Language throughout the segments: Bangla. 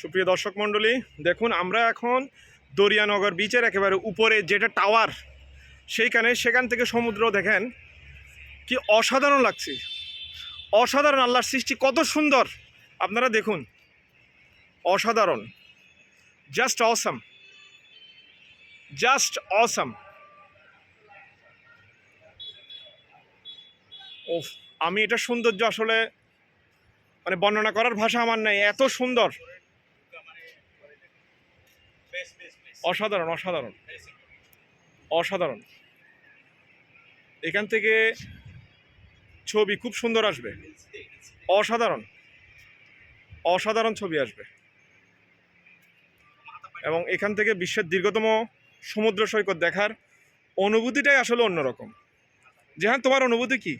সুপ্রিয় দর্শক মণ্ডলী, দেখুন আমরা এখন দরিয়ানগর বিচের একেবারে উপরে যেটা টাওয়ার সেখান থেকে সমুদ্র দেখেন কি অসাধারণ লাগছে। অসাধারণ, আল্লাহর সৃষ্টি কত সুন্দর আপনারা দেখুন, অসাধারণ, জাস্ট অসাম, জাস্ট অসাম। ও, আমি এটা সৌন্দর্য আসলে মানে বর্ণনা করার ভাষা আমার নাই, এত সুন্দর, অসাধারণ অসাধারণ অসাধারণ। এখান থেকে ছবি খুব সুন্দর আসবে, অসাধারণ অসাধারণ ছবি আসবে। এবং এখান থেকে বিশ্বের দীর্ঘতম সমুদ্র সৈকত দেখার অনুভূতিটাই আসলে অন্যরকম। যেখানে তোমার অনুভূতি কি?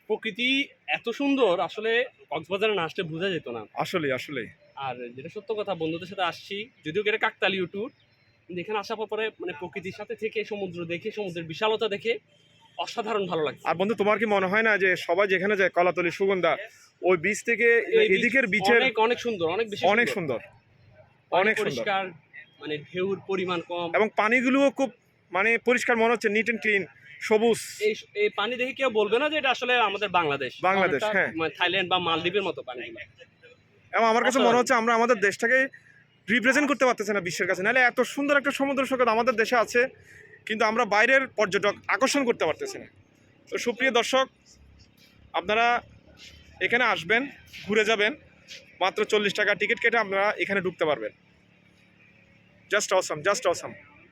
প্রকৃতি এত সুন্দর, আসলে কক্সবাজারে না আসলে বোঝা যেত না। আসলে আসলে আর যেটা সত্য কথা, বন্ধুদের সাথে আসছি, যদিও এটা কাকতালীয় ট্যুর, কিন্তু এখানে আসার পরে মানে প্রকৃতির সাথে থেকে সমুদ্র দেখে, সমুদ্রের বিশালতা দেখে অসাধারণ ভালো লাগছে। আর বন্ধু, তোমার কি মনে হয় না যে সবাই যেখানে যায় কলাতলি, সুগন্ধা, ওই বিচ থেকে এদিকের বিচের অনেক সুন্দর, অনেক বেশি অনেক সুন্দর, অনেক সুন্দর, পরিষ্কার, মানে ঢেউর পরিমাণ কম, এবং পানিগুলোও খুব মানে পরিষ্কার মনে হচ্ছে, নিট অ্যান্ড ক্লিন, সবুজ। এই পানি দেখে কেউ বলবে না যে এটা আসলে আমাদের বাংলাদেশ, হ্যাঁ, মানে থাইল্যান্ড বা মালদ্বীপের মতো পানি। এবং আমার কাছে মনে হচ্ছে আমরা আমাদের দেশটাকে রিপ্রেজেন্ট করতে পারতেছি না বিশ্বের কাছে। নাহলে এত সুন্দর একটা সমুদ্র সৈকত আমাদের দেশে আছে, কিন্তু আমরা বাইরের পর্যটক আকর্ষণ করতে পারতেছি না। তো সুপ্রিয় দর্শক, আপনারা এখানে আসবেন, ঘুরে যাবেন, মাত্র 40 টাকা টিকিট কেটে আপনারা এখানে ঢুকতে পারবেন। Just awesome, just awesome.